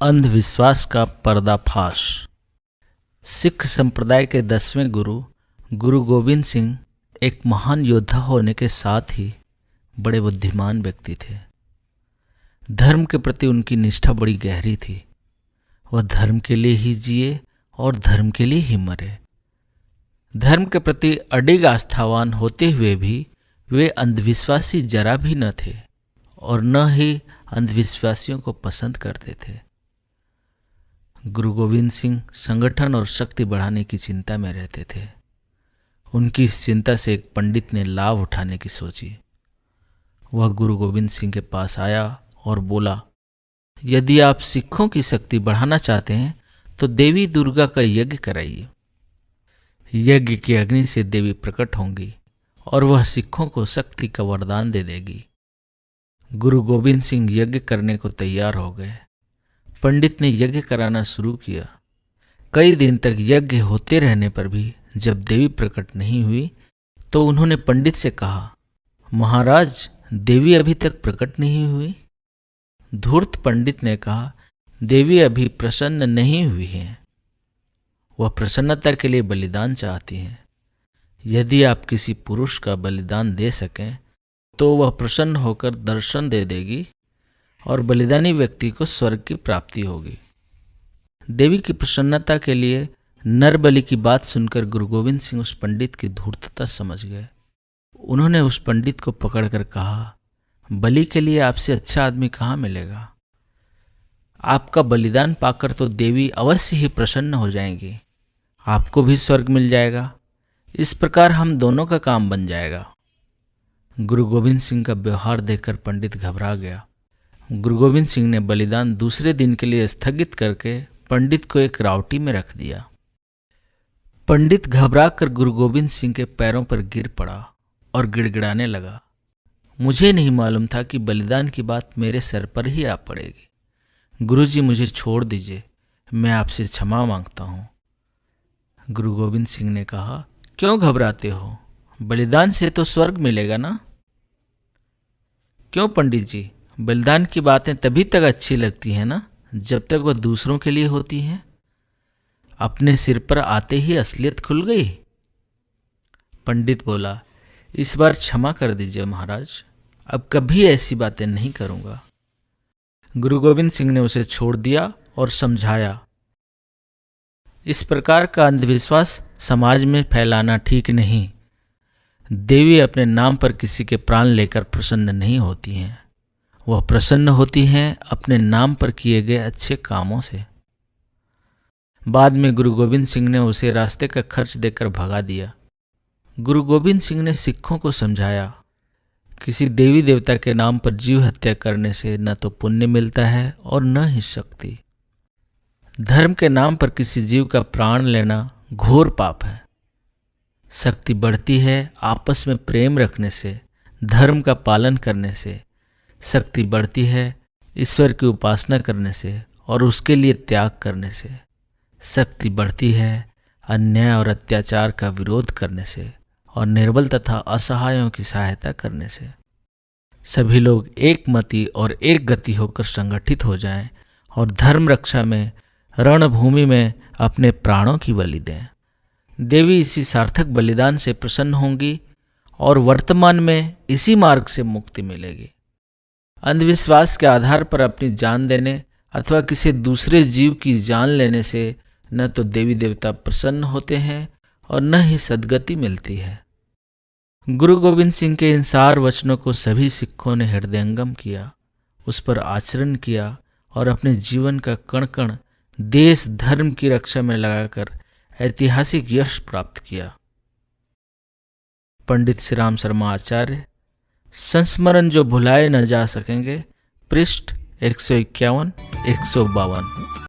अंधविश्वास का पर्दाफाश। सिख संप्रदाय के 10वें गुरु गुरु गोविंद सिंह एक महान योद्धा होने के साथ ही बड़े बुद्धिमान व्यक्ति थे। धर्म के प्रति उनकी निष्ठा बड़ी गहरी थी। वह धर्म के लिए ही जिए और धर्म के लिए ही मरे। धर्म के प्रति अडिग आस्थावान होते हुए भी वे अंधविश्वासी जरा भी न थे और न ही अंधविश्वासियों को पसंद करते थे। गुरु गोविंद सिंह संगठन और शक्ति बढ़ाने की चिंता में रहते थे। उनकी इस चिंता से एक पंडित ने लाभ उठाने की सोची। वह गुरु गोविंद सिंह के पास आया और बोला, यदि आप सिखों की शक्ति बढ़ाना चाहते हैं तो देवी दुर्गा का यज्ञ कराइए। यज्ञ की अग्नि से देवी प्रकट होंगी और वह सिखों को शक्ति का वरदान दे देगी। गुरु गोविंद सिंह यज्ञ करने को तैयार हो गए। पंडित ने यज्ञ कराना शुरू किया। कई दिन तक यज्ञ होते रहने पर भी जब देवी प्रकट नहीं हुई तो उन्होंने पंडित से कहा, महाराज, देवी अभी तक प्रकट नहीं हुई। धूर्त पंडित ने कहा, देवी अभी प्रसन्न नहीं हुई हैं। वह प्रसन्नता के लिए बलिदान चाहती हैं। यदि आप किसी पुरुष का बलिदान दे सकें तो वह प्रसन्न होकर दर्शन दे देगी और बलिदानी व्यक्ति को स्वर्ग की प्राप्ति होगी। देवी की प्रसन्नता के लिए नर बलि की बात सुनकर गुरु गोविंद सिंह उस पंडित की धूर्तता समझ गए। उन्होंने उस पंडित को पकड़कर कहा, बलि के लिए आपसे अच्छा आदमी कहाँ मिलेगा? आपका बलिदान पाकर तो देवी अवश्य ही प्रसन्न हो जाएंगी। आपको भी स्वर्ग मिल जाएगा। इस प्रकार हम दोनों का काम बन जाएगा। गुरु गोविंद सिंह का व्यवहार देखकर पंडित घबरा गया। गुरु गोविंद सिंह ने बलिदान दूसरे दिन के लिए स्थगित करके पंडित को एक रावटी में रख दिया। पंडित घबराकर गुरु गोविंद सिंह के पैरों पर गिर पड़ा और गिड़गिड़ाने लगा, मुझे नहीं मालूम था कि बलिदान की बात मेरे सर पर ही आ पड़ेगी। गुरुजी, मुझे छोड़ दीजिए, मैं आपसे क्षमा मांगता हूँ। गुरु गोविंद सिंह ने कहा, क्यों घबराते हो? बलिदान से तो स्वर्ग मिलेगा ना? क्यों पंडित जी, बलिदान की बातें तभी तक अच्छी लगती हैं ना जब तक वह दूसरों के लिए होती हैं। अपने सिर पर आते ही असलियत खुल गई। पंडित बोला, इस बार क्षमा कर दीजिए महाराज, अब कभी ऐसी बातें नहीं करूंगा। गुरु गोविंद सिंह ने उसे छोड़ दिया और समझाया, इस प्रकार का अंधविश्वास समाज में फैलाना ठीक नहीं। देवी अपने नाम पर किसी के प्राण लेकर प्रसन्न नहीं होती हैं। वह प्रसन्न होती हैं अपने नाम पर किए गए अच्छे कामों से। बाद में गुरु गोविंद सिंह ने उसे रास्ते का खर्च देकर भगा दिया। गुरु गोविंद सिंह ने सिखों को समझाया, किसी देवी देवता के नाम पर जीव हत्या करने से न तो पुण्य मिलता है और न ही शक्ति। धर्म के नाम पर किसी जीव का प्राण लेना घोर पाप है। शक्ति बढ़ती है आपस में प्रेम रखने से, धर्म का पालन करने से। शक्ति बढ़ती है ईश्वर की उपासना करने से और उसके लिए त्याग करने से। शक्ति बढ़ती है अन्याय और अत्याचार का विरोध करने से और निर्बल तथा असहायों की सहायता करने से। सभी लोग एक मति और एक गति होकर संगठित हो जाएं और धर्म रक्षा में रणभूमि में अपने प्राणों की बलि दें। देवी इसी सार्थक बलिदान से प्रसन्न होंगी और वर्तमान में इसी मार्ग से मुक्ति मिलेगी। अंधविश्वास के आधार पर अपनी जान देने अथवा किसी दूसरे जीव की जान लेने से न तो देवी देवता प्रसन्न होते हैं और न ही सद्गति मिलती है। गुरु गोविंद सिंह के इन सार वचनों को सभी सिखों ने हृदयंगम किया, उस पर आचरण किया और अपने जीवन का कण कण देश धर्म की रक्षा में लगाकर ऐतिहासिक यश प्राप्त किया। पंडित श्री राम शर्मा आचार्य, संस्मरण जो भुलाए न जा सकेंगे, पृष्ठ 151-152।